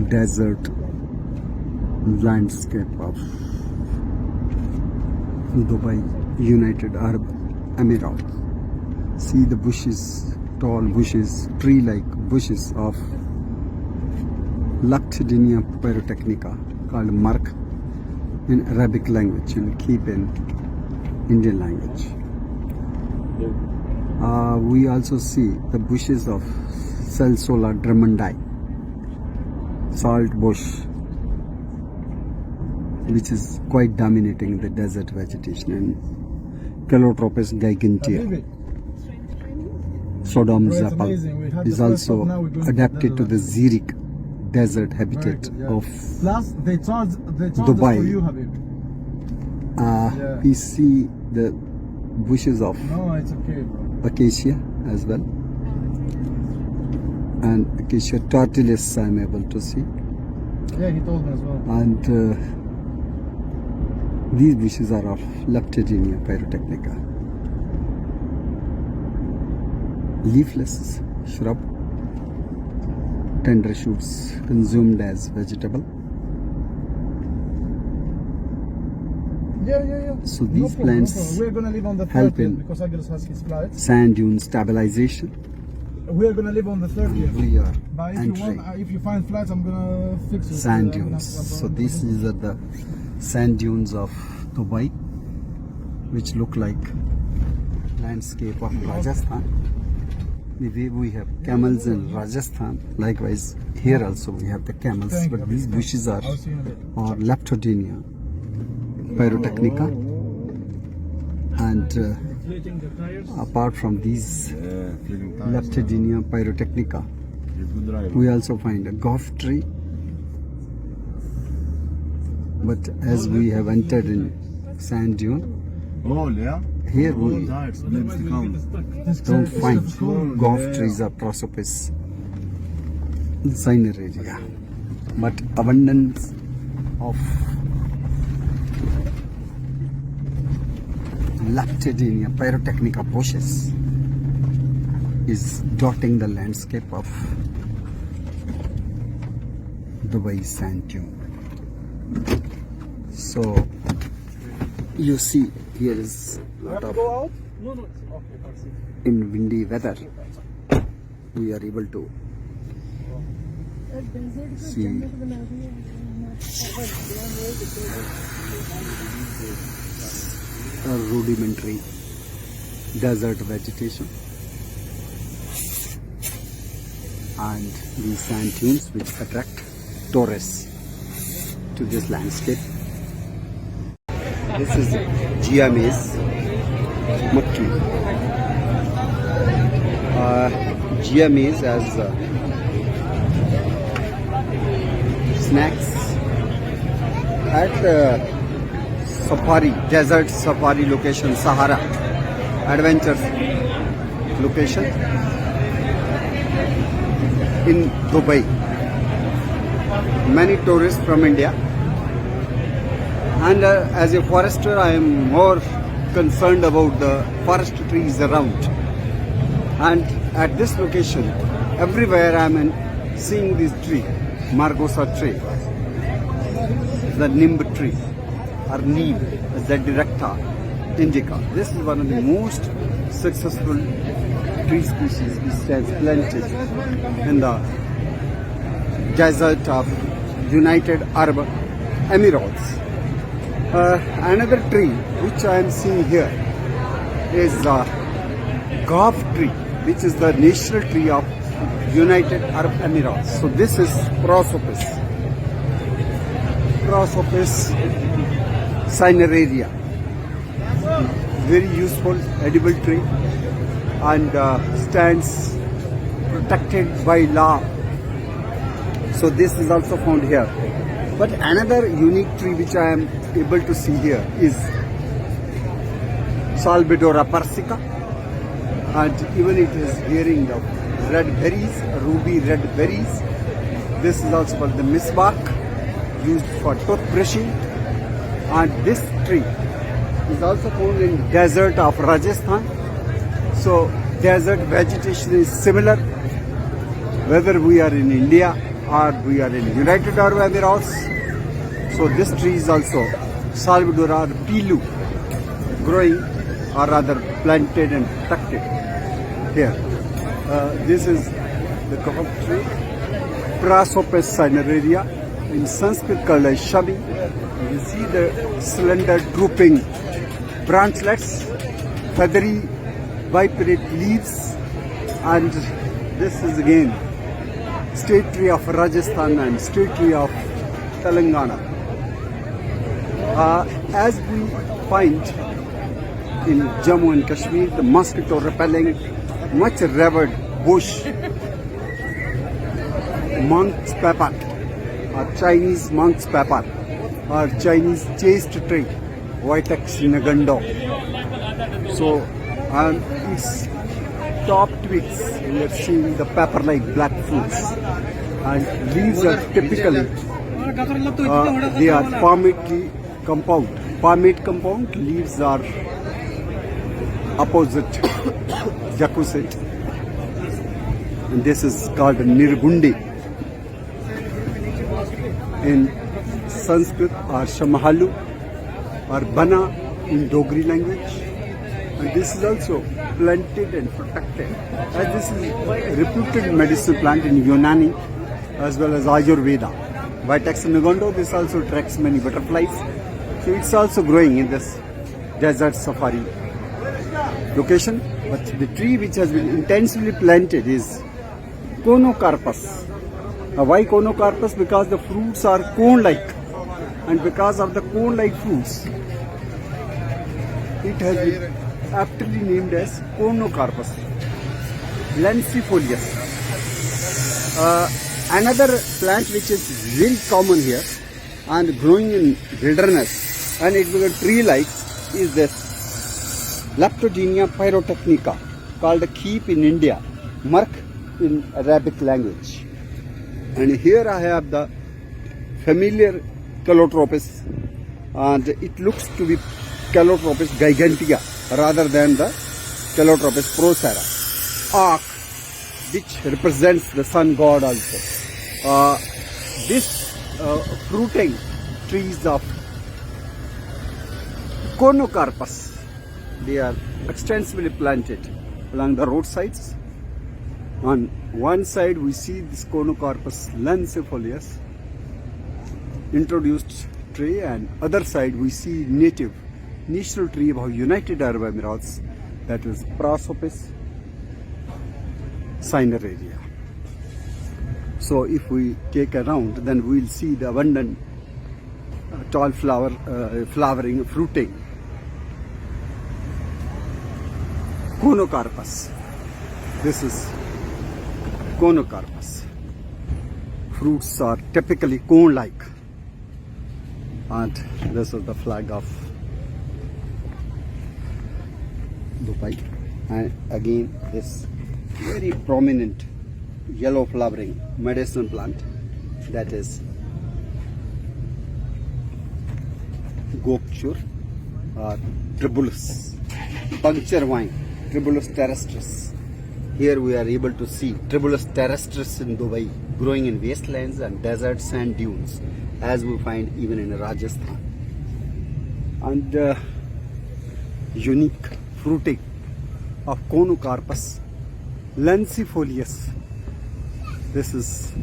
Desert landscape of Dubai, United Arab Emirates. See the bushes, tall bushes, tree-like bushes of Lactadinia pyrotechnica called mark in Arabic language and keep in Indian language. We also see the bushes of Salsola drummondii, salt bush, which is quite dominating the desert vegetation, and Calotropis gigantea. Sodom Zapal is also adapted to the xeric desert habitat of Dubai. We see the bushes of acacia as well, and acacia tortilis I am able to see. Yeah, he told me as well. And these bushes are of Leptadinia pyrotechnica. Leafless shrub, tender shoots consumed as vegetable. Yeah. So these plants we're gonna live on the help 30th in because Agils has his flights. sand dune stabilization. We're gonna live on the 30th. We are But if entering you want, if you find flights, I'm gonna fix it. sand dunes. So these are the sand dunes of Dubai, which look like landscape of Rajasthan. The way we have camels in Rajasthan, likewise here also we have the camels, but these bushes are Leptadinia pyrotechnica, and apart from these Leptadinia pyrotechnica, we also find a golf tree. But as we have entered in sand dune, here we don't find golf trees or prosopis in Sineria, but abundance of Leptadinia pyrotechnica bushes is dotting the landscape of Dubai sand dune. So you see here is a lot of in windy weather we are able to see a rudimentary desert vegetation and these sand dunes which attract tourists to this landscape. This is Jia maize, makki. Jia maize as snacks at safari, desert safari location, Sahara adventure location in Dubai. Many tourists from India. And as a forester, I am more concerned about the forest trees around. And at this location, everywhere I am seeing this tree, Margosa tree, the nimb tree, or neem, the directa indica. This is one of the most successful tree species which stands planted in the desert of United Arab Emirates. Another tree which I am seeing here is Gulf tree, which is the national tree of United Arab Emirates. So this is Prosopis cineraria, very useful edible tree and stands protected by law. So this is also found here. But another unique tree which I am able to see here is Salvadora persica, and even it is bearing the red berries, ruby red berries. This is also called the misbak, used for toothbrushing, And this tree is also found in desert of Rajasthan. So desert vegetation is similar whether we are in India or we are in United Arab Emirates. So this tree is also Salvador or Pilu growing or rather planted and protected here. This is the coconut tree, Prasopes cineraria, in Sanskrit called as Shami. You see the slender drooping branchlets, feathery biparate leaves, and this is again state tree of Rajasthan and state tree of Telangana. As we find in Jammu and Kashmir, the mosquito repelling, much revered bush, monk's pepper, or Chinese monk's pepper, or Chinese chaste tree, Vitex nagando. So, on its top twigs, we are seeing the pepper-like black fruits, and leaves are typically they are palmate compound. Palmate compound leaves are opposite jacusate, and this is called nirgundi in Sanskrit, or shamahalu, or bana in Dogri language. And this is also planted and protected, as this is a reputed medicinal plant in Unani as well as Ayurveda. Vitex nagando, this also attracts many butterflies. So it's also growing in this desert safari location. But the tree which has been intensively planted is Conocarpus. Why Conocarpus? Because the fruits are cone-like, and because of the cone-like fruits, it has been aptly named as Conocarpus lancifolius. Another plant which is very common here and growing in wilderness, and it was a tree-like, is this Leptogenia pyrotechnica, called a keep in India, Mark in Arabic language. And here I have the familiar Calotropis, and it looks to be Calotropis gigantea rather than the Calotropis procera. Arc, which represents the sun god also. This fruiting trees of Conocarpus, they are extensively planted along the roadsides. On one side we see this Conocarpus lancifolius introduced tree, and other side we see national tree of United Arab Emirates, that is Prasopes cineraria. So if we take a round, then we will see the abundant tall flowering, fruiting Conocarpus. This is Conocarpus. Fruits are typically cone-like, and this is the flag of Dubai. And again, this very prominent yellow flowering medicinal plant, that is Gokchur or Tribulus, puncture vine, Tribulus terrestris. Here we are able to see Tribulus terrestris in Dubai, growing in wastelands and desert sand dunes, as we find even in Rajasthan. And unique fruiting of Conocarpus lancifolius. This is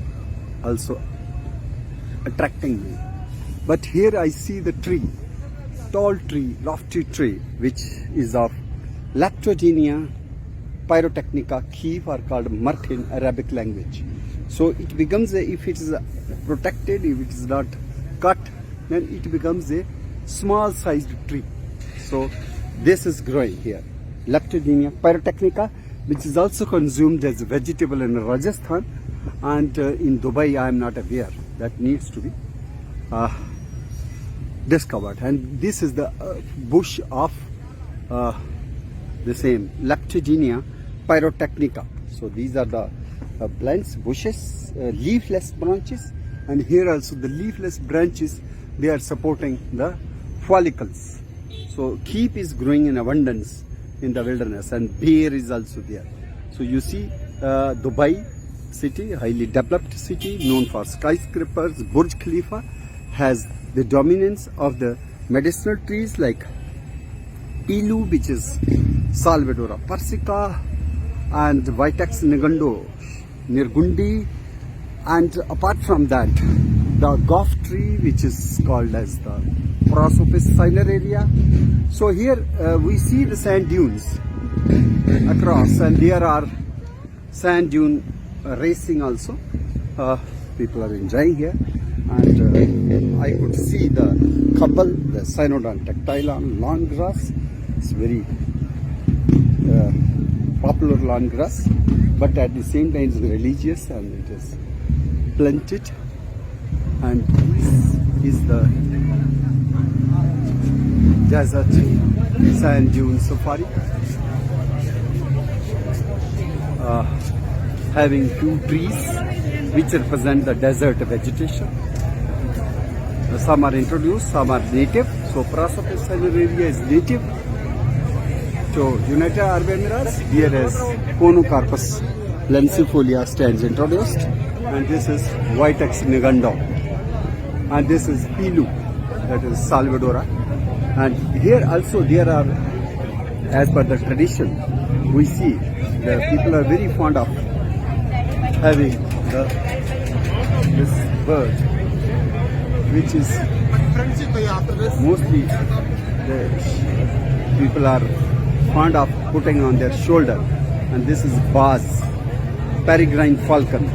also attracting me. But here I see the tree, tall tree, lofty tree, which is of Leptogenia pyrotechnica, keep, or called Murk in Arabic language. So it becomes if it is protected, if it is not cut, then it becomes a small sized tree. So this is growing here, Leptogenia pyrotechnica, which is also consumed as a vegetable in Rajasthan, and in Dubai I am not aware. That needs to be discovered. And this is the bush of the same Leptogenia pyrotechnica. So these are the plants, bushes, leafless branches, and here also the leafless branches, they are supporting the follicles. So keep is growing in abundance in the wilderness, and bear is also there. So you see Dubai city, highly developed city known for skyscrapers. Burj Khalifa has the dominance of the medicinal trees like Pilu, which is Salvadora persica, and Vitex nirgundi, and apart from that, the golf tree, which is called as the Prosopis cineraria. So here we see the sand dunes across, and there are sand dune racing also. People are enjoying here, and I could see the couple, the Cynodon tactile lawn grass. It's very popular lawn grass, but at the same time it's religious and it is planted. And this is the desert sand dune safari, having two trees which represent the desert vegetation. Some are introduced, some are native. So Prosopis area is native to United Arab Emirates. Here is Conocarpus lentifolia stands introduced, and this is Vitex nigando, and this is Pilu, that is Salvadora. And here also there are, as per the tradition, we see the people are very fond of having this bird, which is mostly the people are fond of putting on their shoulder, and this is Baz, peregrine falcon,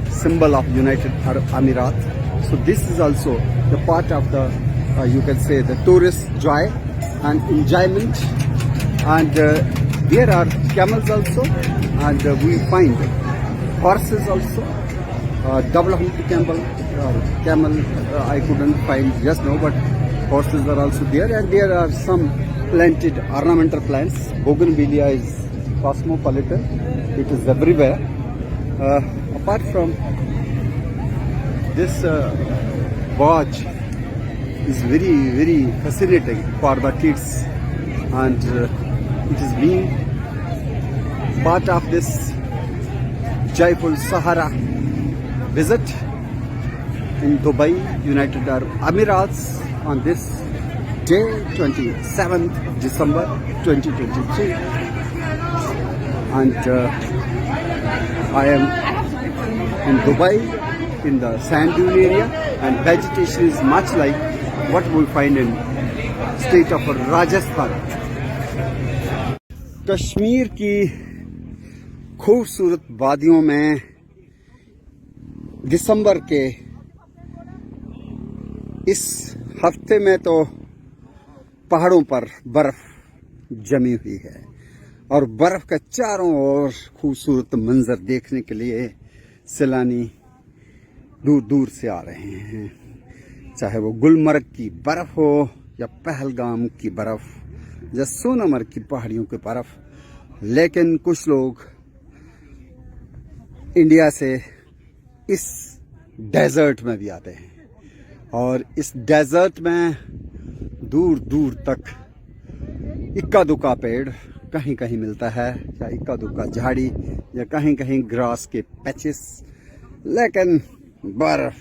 symbol of United Arab Emirates. So this is also the part of the you can say the tourist joy and enjoyment. And there are camels also, and we find horses also, double-humped camel I couldn't find just now, but horses are also there, and there are some planted ornamental plants. Bougainvillea is cosmopolitan, it is everywhere. Apart from this, Baj is very, very fascinating for the kids, and it is being part of this joyful Sahara visit in Dubai, United Arab Emirates, on this day, 27th December 2023. And I am in Dubai, in the sand dune area, and vegetation is much like what we find in state of Rajasthan. Kashmir की खूबसूरत वादियों में दिसंबर के इस हफ्ते में तो पहाड़ों पर बर्फ जमी हुई है, और बर्फ का चारों ओर खूबसूरत मंजर देखने के लिए सैलानी दूर दूर से आ रहे हैं, चाहे वो गुलमर्ग की बर्फ हो या पहलगाम की बर्फ या सोनमर्ग की पहाड़ियों की बर्फ। लेकिन कुछ लोग इंडिया से इस डेजर्ट में भी आते हैं, और इस डेजर्ट में दूर दूर तक इक्का दुक्का पेड़ कहीं कहीं मिलता है, या इक्का दुक्का झाड़ी, या कहीं कहीं ग्रास के पैचेस, लेकिन बर्फ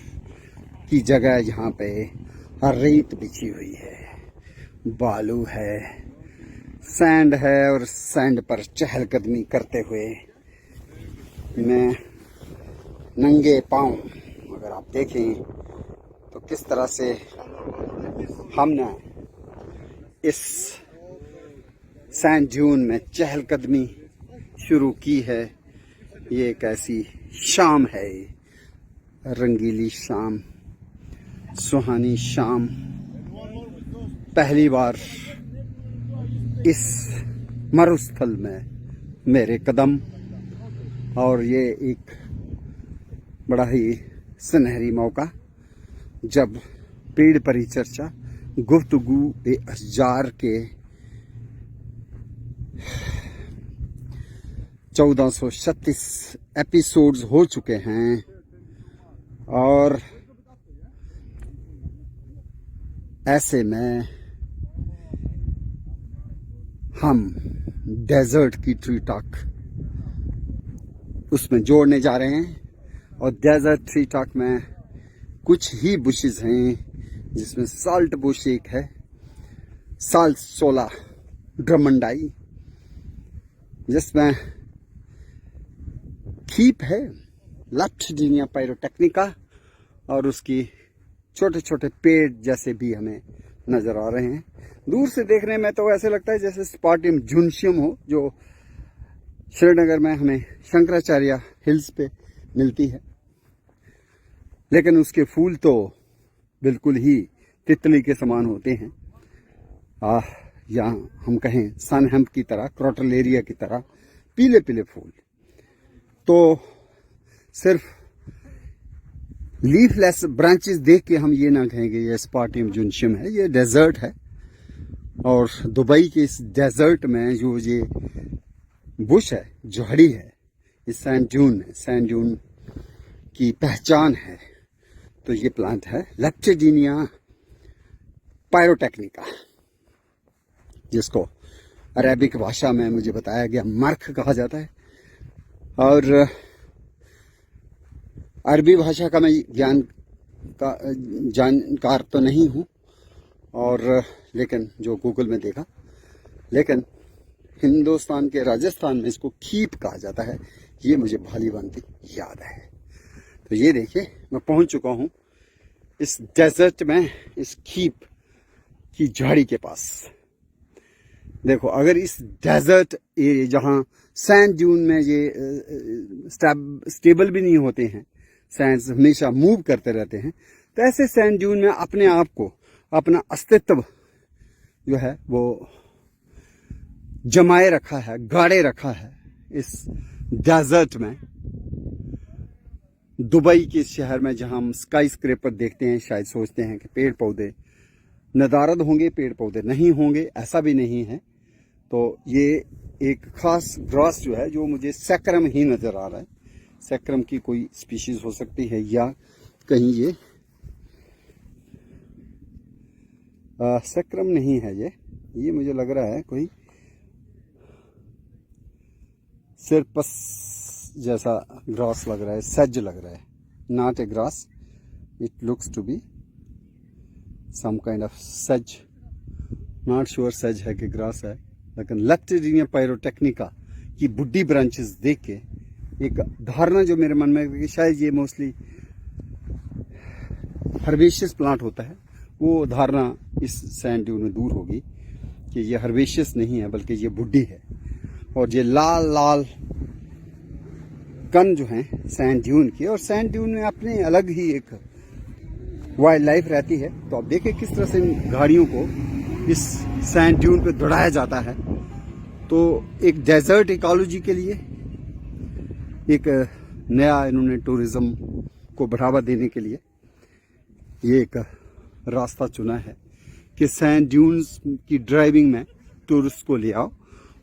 की जगह यहाँ पे रेत बिछी हुई है, बालू है, सैंड है, और सैंड पर चहलकदमी करते हुए मैं नंगे पांव, अगर आप देखें तो किस तरह से हमने इस सैंड ड्यून में चहलकदमी शुरू की है। ये एक ऐसी शाम है, रंगीली शाम, सुहानी शाम। पहली बार इस मरुस्थल में मेरे कदम, और ये एक बड़ा ही सुनहरी मौका जब पेड़ परिचर्चा गुफ्तगू ए अशजार के 1436 एपिसोड्स हो चुके हैं, और ऐसे में हम डेजर्ट की ट्री टॉक उसमें जोड़ने जा रहे हैं। और डेजर्ट ट्री टॉक में कुछ ही बुशेस हैं, जिसमें साल्ट बुश एक है, साल्ट सोला ड्रमंडाई, जिसमें खीप है, लैप्टिडिनिया पायरोटेक्निका, और उसकी छोटे छोटे पेड़ जैसे भी हमें नजर आ रहे हैं। दूर से देखने में तो ऐसे लगता है जैसे स्पाटियम जुनशियम हो, जो श्रीनगर में हमें शंकराचार्य हिल्स पे मिलती है, लेकिन उसके फूल तो बिल्कुल ही तितली के समान होते हैं। या हम कहें सनहेम्प की तरह, क्रॉटलेरिया की तरह पीले पीले फूल। तो सिर्फ लीफलेस ब्रांचेस देख के हम ये ना कहेंगे ये स्पाटियम जुनशियम है, ये डेजर्ट है। और दुबई के इस डेजर्ट में जो ये बुश है, झाड़ी है, इस सैंड ड्यून है, सैंड ड्यून की पहचान है। तो ये प्लांट है लैप्टिडिनिया पायरोटेक्निका, जिसको अरेबिक भाषा में मुझे बताया गया मर्ख कहा जाता है। और अरबी भाषा का मैं जानकार तो नहीं हूँ, और लेकिन जो गूगल में देखा, लेकिन हिंदुस्तान के राजस्थान में इसको खीप कहा जाता है, ये मुझे भाली भांति याद है। तो ये देखिए, मैं पहुंच चुका हूं इस डेजर्ट में, इस खीप की झाड़ी के पास। देखो, अगर इस डेजर्ट एरिया जहां सैंड ड्यून में ये स्टेबल भी नहीं होते हैं, सैंड्स हमेशा मूव करते रहते हैं, तो ऐसे सैंड ड्यून में अपने आप को, अपना अस्तित्व जो है वो जमाए रखा है, गाड़े रखा है इस डेजर्ट में। दुबई के शहर में जहां हम स्काई स्क्रेपर देखते हैं, शायद सोचते हैं कि पेड़ पौधे नदारद होंगे, पेड़ पौधे नहीं होंगे, ऐसा भी नहीं है। तो ये एक खास ग्रास जो है, जो मुझे सैक्रम ही नजर आ रहा है, सैक्रम की कोई स्पीशीज हो सकती है, या कहीं ये सैक्रम नहीं है, ये मुझे लग रहा है कोई सिरपस जैसा ग्रास लग रहा है, सज लग रहा है, not a grass, it looks to be some kind of सज, नॉट श्योर सज है कि ग्रास है। लेकिन लैप्टिडिनिया पायरोटेक्निका की बुड्ढी ब्रांचेस देख के एक धारणा जो मेरे मन में है कि शायद ये मोस्टली हर्बेशियस प्लांट होता है, वो धारणा इस सैंड ड्यून में दूर होगी कि ये हर्बेशियस नहीं है, बल्कि ये बुड्ढी है। और ये लाल लाल कण जो हैं सैंड ड्यून की, और सैंड ड्यून में अपने अलग ही एक वाइल्ड लाइफ रहती है। तो आप देखिए किस तरह से इन गाड़ियों को इस सैंड ड्यून पे दौड़ाया जाता है। तो एक डेजर्ट इकोलॉजी के लिए एक नया इन्होंने टूरिज्म को बढ़ावा देने के लिए ये एक रास्ता चुना है कि सैंड ड्यून्स की ड्राइविंग में टूरिस्ट को ले आओ।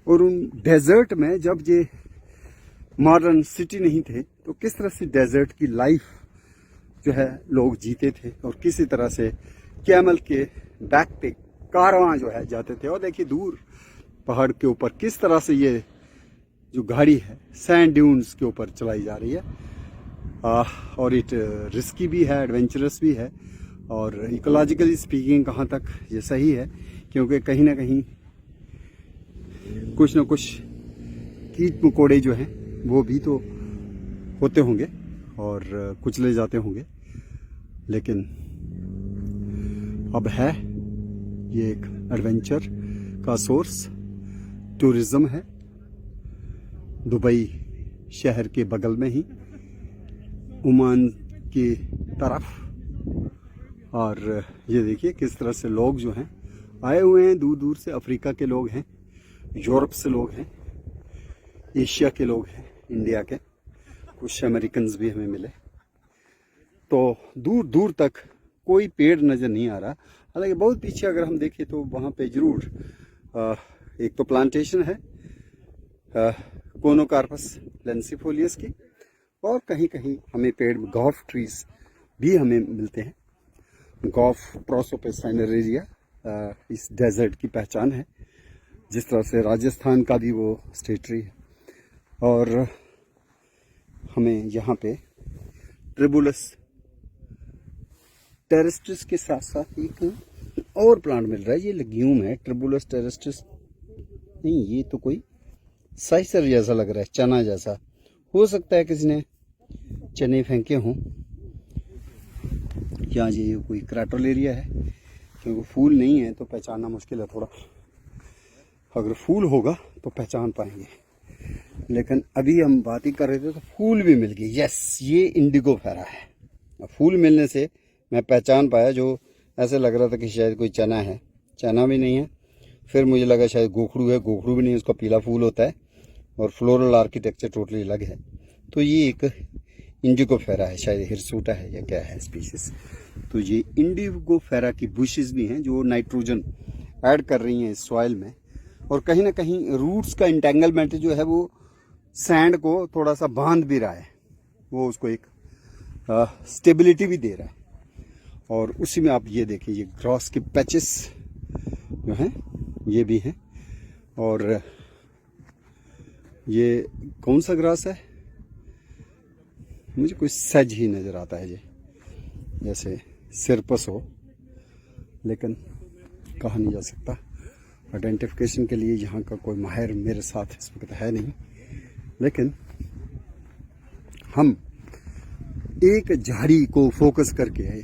और उन डेजर्ट में जब ये मॉडर्न सिटी नहीं थे, तो किस तरह से डेजर्ट की लाइफ जो है लोग जीते थे, और किसी तरह से कैमल के बैक पे कारवां जो है जाते थे। और देखिए दूर पहाड़ के ऊपर किस तरह से ये जो गाड़ी है सैंड ड्यून्स के ऊपर चलाई जा रही है। और इट रिस्की भी है, एडवेंचरस भी है, और इकोलॉजिकली स्पीकिंग कहाँ तक ये सही है, क्योंकि कहीं ना कहीं कुछ न कुछ कीट मकोड़े जो हैं वो भी तो होते होंगे और कुचले जाते होंगे। लेकिन अब है ये एक एडवेंचर का सोर्स, टूरिज्म है दुबई शहर के बगल में ही, ओमान की तरफ। और ये देखिए किस तरह से लोग जो हैं आए हुए हैं, दूर दूर से अफ्रीका के लोग हैं, यूरोप से लोग हैं, एशिया के लोग हैं, इंडिया के, कुछ अमेरिकन भी हमें मिले। तो दूर दूर तक कोई पेड़ नज़र नहीं आ रहा। हालांकि बहुत पीछे अगर हम देखें तो वहाँ पे जरूर एक तो प्लांटेशन है कोनोकार्पस लेंसिफोलियस की, और कहीं कहीं हमें पेड़ गॉफ ट्रीज भी हमें मिलते हैं। गॉफ प्रोसोपिस साइनेरेरिया इस डेजर्ट की पहचान है। जिस तरह से राजस्थान का भी वो स्टेट ट्री है। और हमें यहाँ पे ट्रिबुलस टेरेस्ट्रिस के साथ साथ एक और प्लांट मिल रहा है। ये लेग्यूम है, ट्रिबुलस टेरेस्ट्रिस नहीं, ये तो कोई साइसर जैसा लग रहा है, चना जैसा। हो सकता है किसी ने चने फेंके हों, या ये कोई क्राटोलेरिया है, क्योंकि फूल नहीं है तो पहचानना मुश्किल है थोड़ा। अगर फूल होगा तो पहचान पाएंगे, लेकिन अभी हम बात ही कर रहे थे तो फूल भी मिल गई। यस, ये इंडिगो फेरा है। फूल मिलने से मैं पहचान पाया, जो ऐसे लग रहा था कि शायद कोई चना है, चना भी नहीं है। फिर मुझे लगा शायद गोखरू है, गोखरू भी नहीं, उसका पीला फूल होता है और फ्लोरल आर्किटेक्चर टोटली अलग है। तो ये एक इंडिगो फेरा है, शायद हिरसूटा है या क्या है स्पीशीज। तो ये इंडिगो फेरा की बुशेस भी हैं जो नाइट्रोजन ऐड कर रही हैं इस सॉइल में, और कहीं ना कहीं रूट्स का इंटेंगलमेंट जो है वो सैंड को थोड़ा सा बांध भी रहा है, वो उसको एक स्टेबिलिटी भी दे रहा है। और उसी में आप ये देखिए, ये ग्रास के पैचेस जो हैं ये भी हैं। और ये कौन सा ग्रास है, मुझे कोई सज ही नज़र आता है, ये जैसे सिरपस हो, लेकिन कहा नहीं जा सकता। आइडेंटिफिकेशन के लिए यहाँ का कोई माहिर मेरे साथ इस वक्त है नहीं, लेकिन हम एक झाड़ी को फोकस करके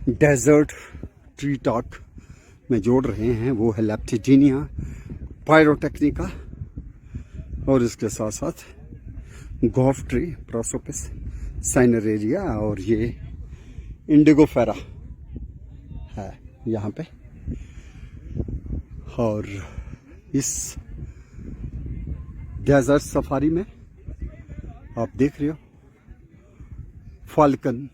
डेजर्ट ट्री टॉक में जोड़ रहे हैं। वो है लेप्टिजीनिया पायरोटेक्निका, और इसके साथ साथ गॉफ ट्री, प्रोसोपिस साइनरेरिया, और ये इंडिगो फेरा है यहाँ पे। और इस डेजर्ट सफारी में आप देख रहे हो फाल्कन,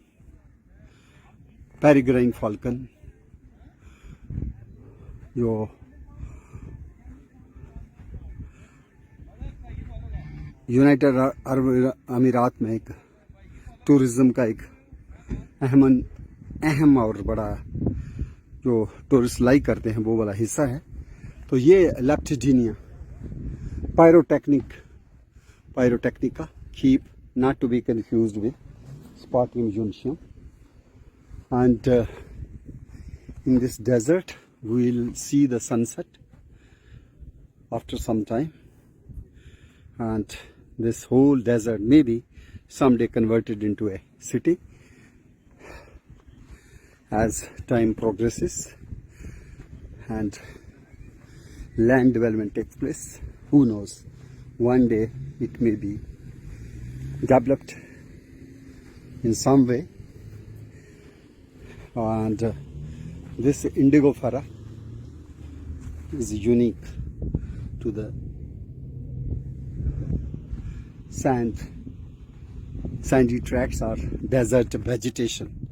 पेरिग्राइन फाल्कन, जो यूनाइटेड अरब अमीरात में एक टूरिज्म का एक अहम और बड़ा जो टूरिस्ट लाइक करते हैं वो वाला हिस्सा है। तो ये Leptadenia pyrotechnica, keep not to be confused with Spartium junceum. And in this desert we will see the sunset after some time, and this whole desert may be someday converted into a city as time progresses and land development takes place. Who knows, one day it may be developed in some way. And this indigo fera is unique to the sandy tracts or desert vegetation.